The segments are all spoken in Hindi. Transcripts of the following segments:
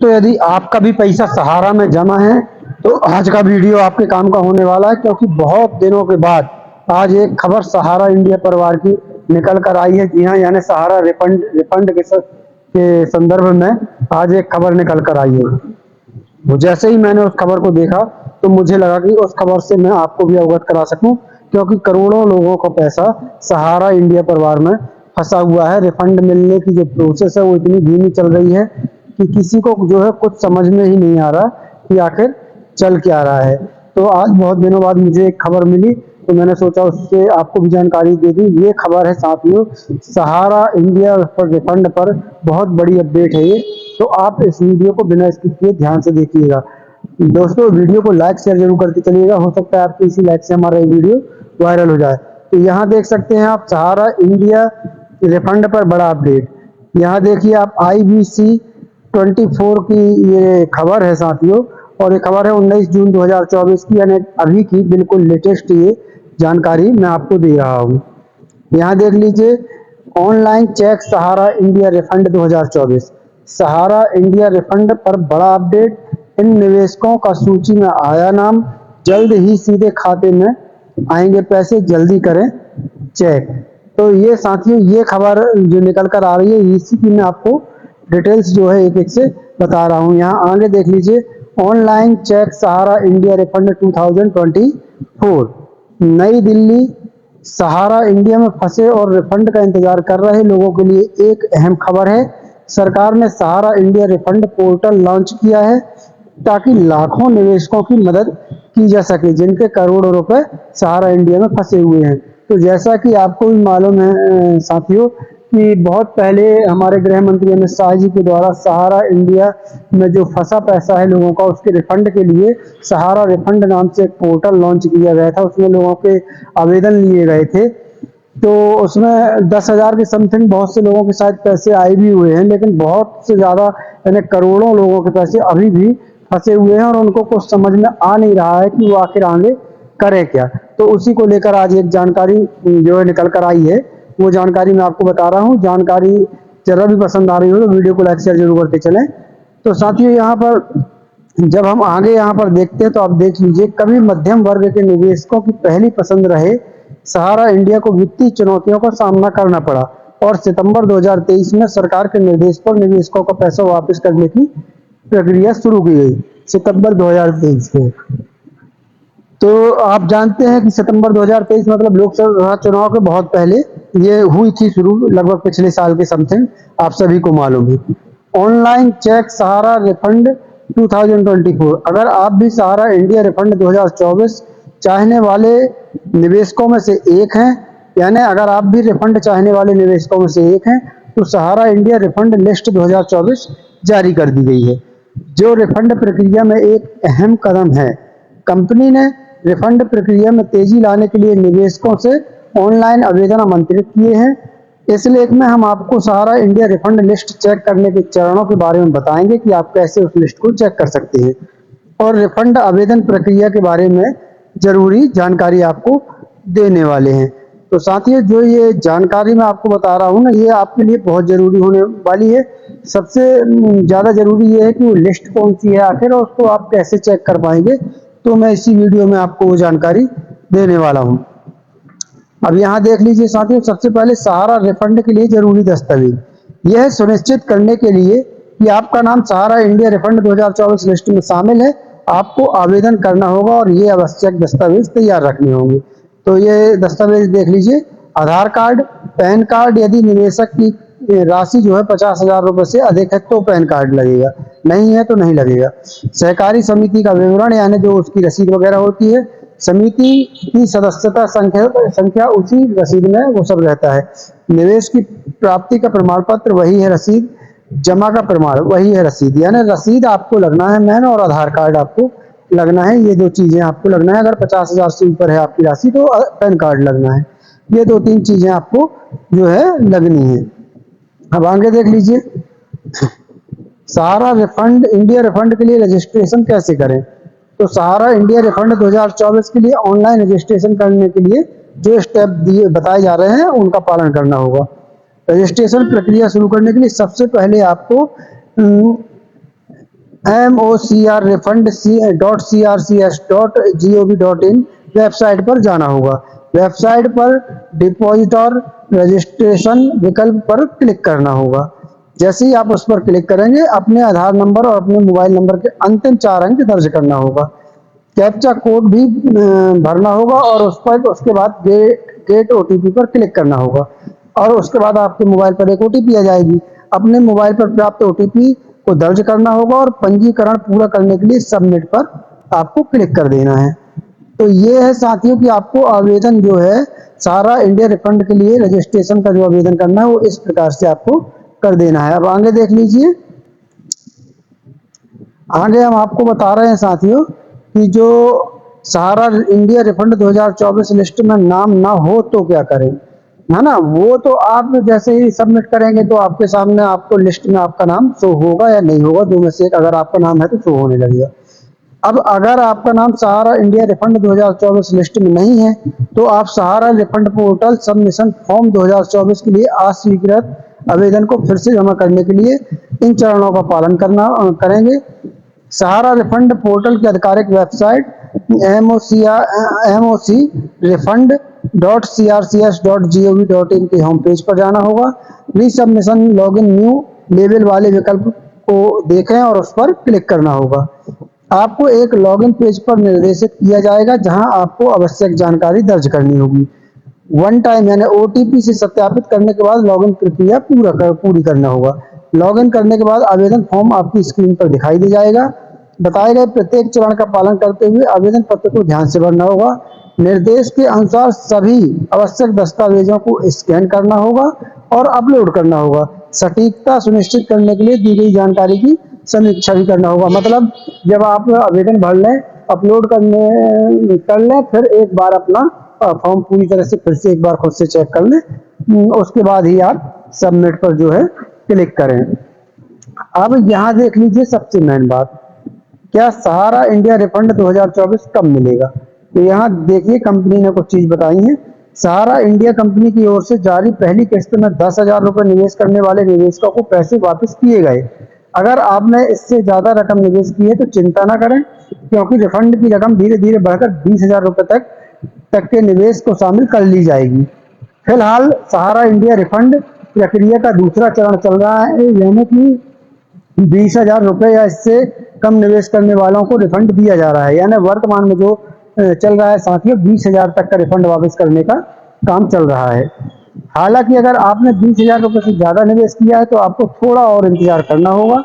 तो यदि आपका भी पैसा सहारा में जमा है तो आज का वीडियो आपके काम का होने वाला है, क्योंकि बहुत दिनों के बाद आज एक खबर सहारा इंडिया परिवार की निकल कर आई है। जी हाँ, यानी सहारा रिफंड रिफंड के संदर्भ में आज एक खबर निकल कर आई है। वो जैसे ही मैंने उस खबर को देखा तो मुझे लगा कि उस खबर से मैं आपको भी अवगत करा सकूं, क्योंकि करोड़ों लोगों का पैसा सहारा इंडिया परिवार में फंसा हुआ है। रिफंड मिलने की जो प्रोसेस है वो इतनी धीमी चल रही है कि किसी को जो है कुछ समझ में ही नहीं आ रहा कि आखिर चल क्या रहा है। तो आज बहुत दिनों बाद मुझे एक खबर मिली तो मैंने सोचा उससे आपको भी जानकारी दे दूं। ये खबर है साथियों, सहारा इंडिया पर रिफंड पर बहुत बड़ी अपडेट है ये। तो आप इस वीडियो को बिना स्किप किए ध्यान से देखिएगा। दोस्तों, वीडियो को लाइक शेयर जरूर करते चलिएगा, हो सकता है आपकी इसी लाइक से हमारा ये वीडियो वायरल हो जाए। तो यहाँ देख सकते हैं आप सहारा इंडिया रिफंड पर बड़ा अपडेट। यहाँ देखिए आप IBC24 की ये खबर है साथियों, और ये खबर है 19 जून 2024 की, यानी अभी की बिल्कुल लेटेस्ट ये जानकारी मैं आपको दे रहा हूँ। यहाँ देख लीजिए, ऑनलाइन चेक सहारा इंडिया रिफंड 2024। सहारा इंडिया रिफंड पर बड़ा अपडेट, इन निवेशकों का सूची में आया नाम, जल्द ही सीधे खाते में आएंगे पैसे, जल्दी करें चेक। तो ये साथियों ये खबर जो निकल कर आ रही है इसी की मैं आपको डिटेल्स जो है एक एक से बता रहा हूँ। यहाँ आगे देख लीजिए, ऑनलाइन चेक सहारा इंडिया रिफंड 2024। नई दिल्ली, सहारा इंडिया में फंसे और रिफंड का इंतजार कर रहे लोगों के लिए एक अहम खबर है। सरकार ने सहारा इंडिया रिफंड पोर्टल लॉन्च किया है ताकि लाखों निवेशकों की मदद की जा सके जिनके करोड़ों रुपए सहारा इंडिया में फंसे हुए हैं। तो जैसा कि आपको भी मालूम है साथियों कि बहुत पहले हमारे गृह मंत्री अमित शाह जी के द्वारा सहारा इंडिया में जो फंसा पैसा है लोगों का उसके रिफंड के लिए सहारा रिफंड नाम से एक पोर्टल लॉन्च किया गया था। उसमें लोगों के आवेदन लिए गए थे, तो उसमें 10,000 के समथिंग बहुत से लोगों के साथ पैसे आए भी हुए हैं, लेकिन बहुत से ज़्यादा यानी करोड़ों लोगों के पैसे अभी भी फंसे हुए हैं और उनको कुछ समझ में आ नहीं रहा है कि वो आखिर आगे करे क्या। तो उसी को लेकर आज एक जानकारी जो है निकल कर आई है, वो जानकारी मैं आपको बता रहा हूँ। जानकारी जरा भी पसंद आ रही हो तो वीडियो को लाइक शेयर जरूर करते चलें। तो साथियों यहाँ पर जब हम आगे यहाँ पर देखते हैं तो आप देख लीजिए, कभी मध्यम वर्ग के निवेशकों की पहली पसंद रहे सहारा इंडिया को वित्तीय चुनौतियों का सामना करना पड़ा और सितंबर 2023 में सरकार के निर्देश पर निवेशकों का पैसा वापस करने की प्रक्रिया शुरू की गई। सितंबर 2023 में, तो आप जानते हैं कि सितंबर 2023 मतलब लोकसभा चुनाव के बहुत पहले ये हुई थी शुरू, लगभग पिछले साल के समथिंग, आप सभी को मालूम है। ऑनलाइन चेक सहारा रिफंड 2024। अगर आप भी सहारा इंडिया रिफंड 2024 चाहने वाले निवेशकों में से एक हैं, यानी अगर आप भी रिफंड चाहने वाले निवेशकों में से एक हैं, तो सहारा इंडिया रिफंड लिस्ट 2024 जारी कर दी गई है, जो रिफंड प्रक्रिया में एक अहम कदम है। कंपनी ने रिफंड प्रक्रिया में तेजी लाने के लिए निवेशकों से ऑनलाइन आवेदन आमंत्रित किए हैं। इस लेख में हम आपको सहारा इंडिया रिफंड लिस्ट चेक करने के चरणों के बारे में बताएंगे कि आप कैसे उस लिस्ट को चेक कर सकते हैं, और रिफंड आवेदन प्रक्रिया के बारे में जरूरी जानकारी आपको देने वाले हैं। तो साथियों जो ये जानकारी मैं आपको बता रहा हूँ ना, ये आपके लिए बहुत जरूरी होने वाली है। सबसे ज़्यादा जरूरी ये है कि वो लिस्ट कौन सी है आखिर और उसको आप कैसे चेक कर पाएंगे, तो मैं इसी वीडियो में आपको वो जानकारी देने वाला हूँ। अब यहाँ देख लीजिए साथियों, सबसे पहले सहारा रिफंड के लिए जरूरी दस्तावेज। यह सुनिश्चित करने के लिए कि आपका नाम सहारा इंडिया रिफंड 2024 लिस्ट में शामिल है, आपको आवेदन करना होगा और ये आवश्यक दस्तावेज तैयार रखने होंगे। तो ये दस्तावेज देख लीजिए, आधार कार्ड, पैन कार्ड, यदि निवेशक की राशि जो है 50,000 रुपए से अधिक है तो पैन कार्ड लगेगा, नहीं है तो नहीं लगेगा। सहकारी समिति का विवरण यानी जो उसकी रसीद वगैरह होती है, समिति की सदस्यता संख्या उसी रसीद में वो सब रहता है। निवेश की प्राप्ति का प्रमाण पत्र वही है रसीद, जमा का प्रमाण वही है रसीद, यानी रसीद आपको लगना है मैन, और आधार कार्ड आपको लगना है। ये दो चीजें आपको लगना है। अगर 50,000 से ऊपर है आपकी राशि तो पैन कार्ड लगना है। ये दो तीन चीजें आपको जो है लगनी है। अब आगे देख लीजिए, सहारा रिफंड इंडिया रिफंड के लिए रजिस्ट्रेशन कैसे करें। तो सहारा इंडिया रिफंड 2024 के लिए ऑनलाइन रजिस्ट्रेशन करने के लिए जो स्टेप दिए बताए जा रहे हैं उनका पालन करना होगा। रजिस्ट्रेशन प्रक्रिया शुरू करने के लिए सबसे पहले आपको MOCR refund.crcs.gov.in वेबसाइट पर जाना होगा। वेबसाइट पर डिपॉजिट और रजिस्ट्रेशन विकल्प पर क्लिक करना होगा। जैसे ही आप उस पर क्लिक करेंगे, अपने आधार नंबर और अपने मोबाइल नंबर के अंतिम 4 अंक दर्ज करना होगा। कैप्चा कोड भी भरना होगा और उस पर उसके बाद गेट OTP पर क्लिक करना होगा और उसके बाद आपके मोबाइल पर एक OTP आ जाएगी। अपने मोबाइल पर प्राप्त OTP को दर्ज करना होगा और पंजीकरण पूरा करने के लिए सबमिट पर आपको क्लिक कर देना है। तो ये है साथियों कि आपको आवेदन जो है सहारा इंडिया रिफंड के लिए रजिस्ट्रेशन का जो आवेदन करना है वो इस प्रकार से आपको कर देना है। अब आगे देख लीजिए। आगे हम आपको बता रहे हैं साथियों कि जो सहारा इंडिया रिफंड 2024 लिस्ट में नाम ना हो तो क्या करें, है ना। वो तो आप जैसे ही सबमिट करेंगे तो आपके सामने आपको लिस्ट में आपका नाम शो होगा या नहीं होगा, दो में से एक। अगर आपका नाम है तो शो होने लगेगा। अब अगर आपका नाम सहारा इंडिया रिफंड 2024 लिस्ट में नहीं है तो आप सहारा रिफंड पोर्टल सबमिशन फॉर्म 2024 के लिए अस्वीकृत आवेदन को फिर से जमा करने के लिए इन चरणों का पालन करेंगे। सहारा रिफंड पोर्टल की आधिकारिक वेबसाइट MOC refund.crcs.gov.in के होम पेज पर जाना होगा। रीसबमिशन लॉगिन न्यू लेवल वाले विकल्प को देखें और उस पर क्लिक करना होगा। आपको एक लॉगिन पेज पर निर्देशित किया जाएगा जहां आपको आवश्यक जानकारी दर्ज करनी होगी। वन टाइम यानी OTP से सत्यापित करने के बाद लॉगिन प्रक्रिया पूरी करना होगा। लॉगिन करने के बाद आवेदन फॉर्म आपकी स्क्रीन पर दिखाई दे जाएगा। बताए गए प्रत्येक चरण का पालन करते हुए आवेदन पत्र को ध्यान से भरना होगा। निर्देश के अनुसार सभी आवश्यक दस्तावेजों को स्कैन करना होगा और अपलोड करना होगा। सटीकता सुनिश्चित करने के लिए दी गई जानकारी की समीक्षा भी करना होगा। मतलब जब आप आवेदन भर लें, अपलोड कर लें, फिर एक बार अपना फॉर्म पूरी तरह से फिर से एक बार खुद से चेक कर लें, उसके बाद ही आप सबमिट पर जो है क्लिक करें। अब यहाँ देख लीजिए सबसे मेन बात, क्या सहारा इंडिया रिफंड 2024 कब मिलेगा। तो यहाँ देखिए कंपनी ने कुछ चीज बताई है। सहारा इंडिया कंपनी की ओर से जारी पहली किस्त में 10,000 रुपए निवेश करने वाले निवेशकों को पैसे वापस किए गए। अगर आपने इससे ज्यादा रकम निवेश की है तो चिंता न करें, क्योंकि रिफंड की रकम धीरे धीरे बढ़कर 20,000 रुपए तक के निवेश को शामिल कर ली जाएगी। फिलहाल सहारा इंडिया रिफंड प्रक्रिया का दूसरा चरण चल रहा है, यानी कि 20,000 रुपए या इससे कम निवेश करने वालों को रिफंड दिया जा रहा है। यानी वर्तमान में जो चल रहा है साथियों, 20,000 तक का रिफंड वापस करने का काम चल रहा है। हालांकि अगर आपने 20,000 रुपए से ज्यादा निवेश किया है तो आपको थोड़ा और इंतजार करना होगा।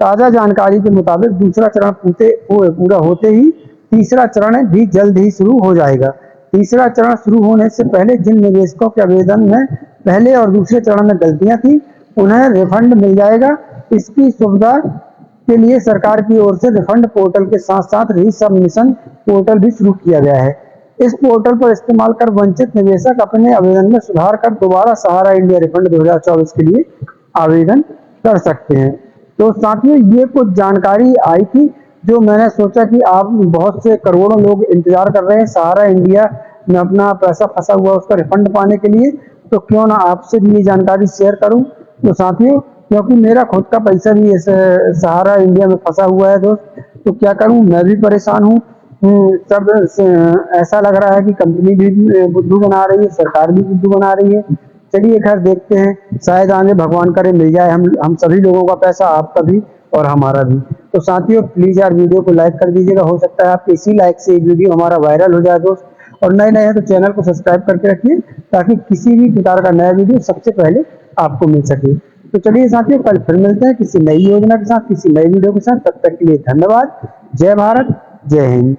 ताजा जानकारी के मुताबिक दूसरा चरण पूरा होते ही तीसरा चरण भी जल्द ही शुरू हो जाएगा। तीसरा चरण शुरू होने से पहले जिन निवेशकों के आवेदन में पहले और दूसरे चरण में गलतियां थी उन्हें रिफंड मिल जाएगा। इसकी सुविधा के लिए सरकार की ओर से रिफंड पोर्टल के साथ साथ रीसबमिशन पोर्टल भी शुरू किया गया है। इस पोर्टल पर इस्तेमाल कर वंचित निवेशक अपने आवेदन में सुधार कर दोबारा सहारा इंडिया रिफंड 2024 के लिए आवेदन कर सकते हैं। तो साथियों ये कुछ जानकारी आई थी जो मैंने सोचा कि आप बहुत से करोड़ों लोग इंतजार कर रहे हैं सहारा इंडिया में अपना पैसा फंसा हुआ उसका रिफंड पाने के लिए, तो क्यों ना आपसे भी ये जानकारी शेयर करूं। तो साथियों क्योंकि मेरा खुद का पैसा भी इस सहारा इंडिया में फंसा हुआ है दोस्त, तो क्या करूं, मैं भी परेशान हूं। सब ऐसा लग रहा है कि कंपनी भी बुद्धू बना रही है, सरकार भी बुद्धू बना रही है। चलिए खैर देखते हैं, शायद आगे भगवान करे मिल जाए हम सभी लोगों का पैसा, आपका भी और हमारा भी। तो साथियों प्लीज यार वीडियो को लाइक कर दीजिएगा, हो सकता है आपके इसी लाइक से वीडियो हमारा वायरल हो जाए दोस्त। और नए हैं तो चैनल को सब्सक्राइब करके रखिए ताकि किसी भी प्रकार का नया वीडियो सबसे पहले आपको मिल सके। तो चलिए साथियों कल फिर मिलते हैं किसी नई योजना के साथ, किसी नई वीडियो के साथ। तब तक के लिए धन्यवाद। जय भारत, जय हिंद।